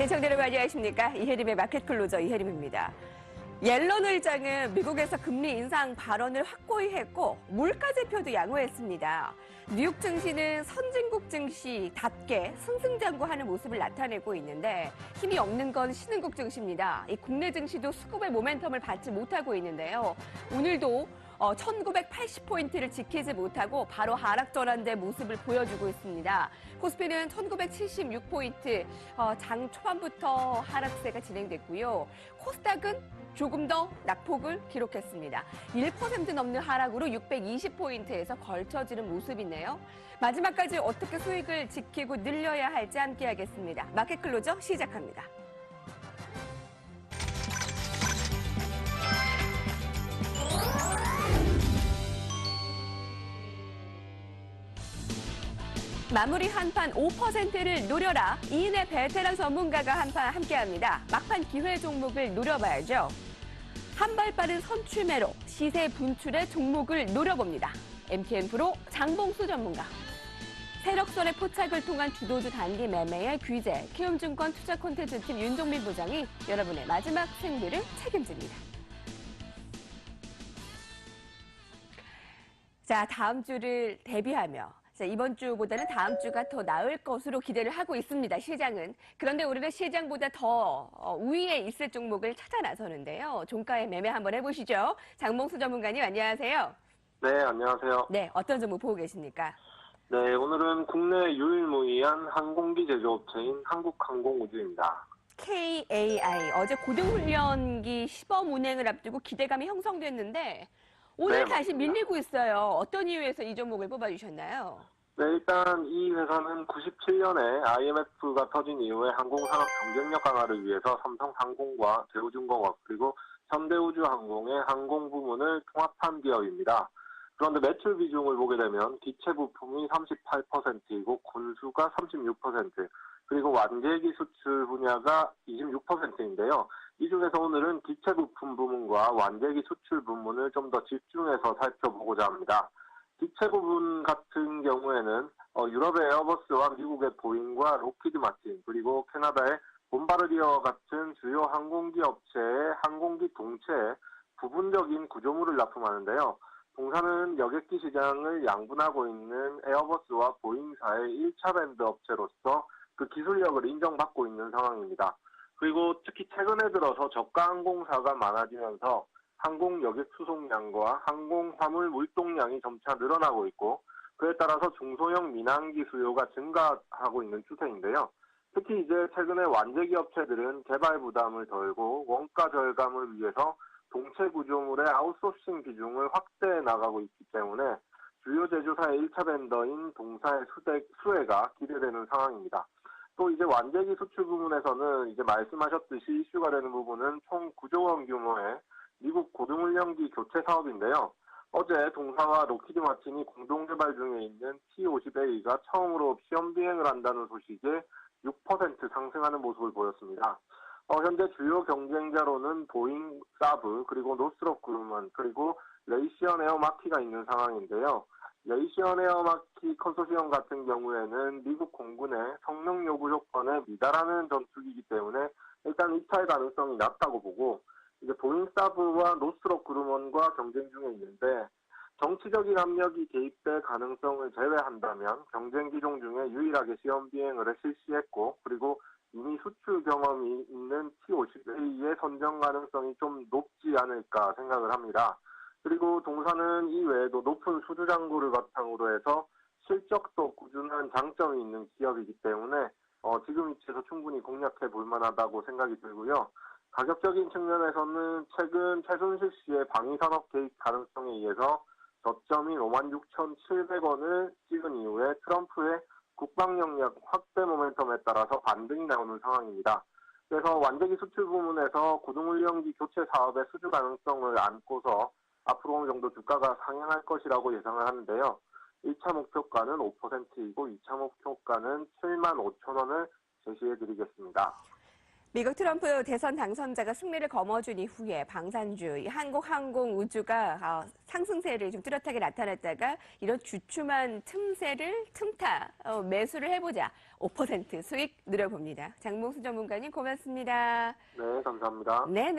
시청자 여러분 안녕하십니까? 이혜림의 마켓 클로저 이혜림입니다. 옐런 의장은 미국에서 금리 인상 발언을 확고히 했고 물가지표도 양호했습니다. 뉴욕 증시는 선진국 증시답게 승승장구하는 모습을 나타내고 있는데 힘이 없는 건 신흥국 증시입니다. 이 국내 증시도 수급의 모멘텀을 받지 못하고 있는데요. 오늘도 1980포인트를 지키지 못하고 바로 하락 전환된 모습을 보여주고 있습니다. 코스피는 1976포인트 장 초반부터 하락세가 진행됐고요. 코스닥은 조금 더 낙폭을 기록했습니다. 1% 넘는 하락으로 620포인트에서 걸쳐지는 모습이네요. 마지막까지 어떻게 수익을 지키고 늘려야 할지 함께하겠습니다. 마켓 클로저 시작합니다. 마무리 한판 5%를 노려라. 이인의 베테랑 전문가가 한판 함께합니다. 막판 기회 종목을 노려봐야죠. 한 발 빠른 선취매로 시세 분출의 종목을 노려봅니다. MTN 프로 장봉수 전문가. 세력선의 포착을 통한 주도주 단기 매매의 규제, 키움증권 투자 콘텐츠팀 윤종민 부장이 여러분의 마지막 승리를 책임집니다. 자, 다음 주를 대비하며 이번 주보다는 다음 주가 더 나을 것으로 기대를 하고 있습니다. 시장은. 그런데 우리는 시장보다 더 우위에 있을 종목을 찾아 나서는데요. 종가에 매매 한번 해보시죠. 장봉수 전문가님 안녕하세요. 네, 안녕하세요. 네, 어떤 종목 보고 계십니까? 네, 오늘은 국내 유일무이한 항공기 제조업체인 한국항공우주입니다. KAI, 어제 고등훈련기 시범 운행을 앞두고 기대감이 형성됐는데 오늘 네, 다시 맞습니다. 밀리고 있어요. 어떤 이유에서 이 종목을 뽑아주셨나요? 네, 일단 이 회사는 97년에 IMF가 터진 이후에 항공산업 경쟁력 강화를 위해서 삼성항공과 대우중공업 그리고 현대우주항공의 항공 부문을 통합한 기업입니다. 그런데 매출 비중을 보게 되면 기체 부품이 38%이고 군수가 36%, 그리고 완제기 수출 분야가 26%인데요. 이 중에서 오늘은 기체 부품 부문과 완제기 수출 부문을 좀 더 집중해서 살펴보고자 합니다. 기체 부분 같은 경우에는 유럽의 에어버스와 미국의 보잉과 로키드 마틴 그리고 캐나다의 봄바르디어 같은 주요 항공기 업체의 항공기 동체에 부분적인 구조물을 납품하는데요. 동사는 여객기 시장을 양분하고 있는 에어버스와 보잉사의 1차 밴드 업체로서 그 기술력을 인정받고 있는 상황입니다. 그리고 특히 최근에 들어서 저가 항공사가 많아지면서 항공 여객 수송량과 항공 화물 물동량이 점차 늘어나고 있고 그에 따라서 중소형 민항기 수요가 증가하고 있는 추세인데요. 특히 이제 최근에 완제기 업체들은 개발 부담을 덜고 원가 절감을 위해서 동체 구조물의 아웃소싱 비중을 확대해 나가고 있기 때문에 주요 제조사의 1차 벤더인 동사의 수혜가 기대되는 상황입니다. 또 이제 완제기 수출 부문에서는 이제 말씀하셨듯이 이슈가 되는 부분은 총 9조 원 규모의 미국 고등훈련기 교체 사업인데요. 어제 동사와 로키드 마틴이 공동 개발 중에 있는 T-50A가 처음으로 시험 비행을 한다는 소식에 6% 상승하는 모습을 보였습니다. 현재 주요 경쟁자로는 보잉, 사브, 그리고 노스롭 그루먼, 그리고 레이시언 에어마키가 있는 상황인데요. 레이시언 에어마키 컨소시엄 같은 경우에는 미국 공군의 성능 요구 조건에 미달하는 전투기이기 때문에 일단 입찰 가능성이 낮다고 보고 이제 보잉, 사브와 노스롭 그루먼과 경쟁 중에 있는데 정치적인 압력이 개입될 가능성을 제외한다면 경쟁 기종 중에 유일하게 시험 비행을 실시했고 그리고 이미 수출 경험이 있는 T-50A의 선정 가능성이 좀 높지 않을까 생각을 합니다. 그리고 동사는 이 외에도 높은 수주 잔고를 바탕으로 해서 실적도 꾸준한 장점이 있는 기업이기 때문에 지금 위치에서 충분히 공략해 볼 만하다고 생각이 들고요. 가격적인 측면에서는 최근 최순실 씨의 방위산업 개입 가능성에 의해서 저점인 56,700원을 찍은 이후에 트럼프의 국방영역 확대 모멘텀에 따라서 반등이 나오는 상황입니다. 그래서 완제기 수출 부문에서 고등훈련기 교체 사업의 수주 가능성을 안고서 앞으로 어느 정도 주가가 상향할 것이라고 예상을 하는데요. 1차 목표가는 5%이고 2차 목표가는 75,000원을 제시해드리겠습니다. 미국 트럼프 대선 당선자가 승리를 거머쥔 이후에 방산주, 이 한국항공우주가 상승세를 좀 뚜렷하게 나타냈다가 이런 주춤한 틈새를 틈타 매수를 해보자 5% 수익 누려봅니다. 장봉수 전문가님 고맙습니다. 네, 감사합니다. 네.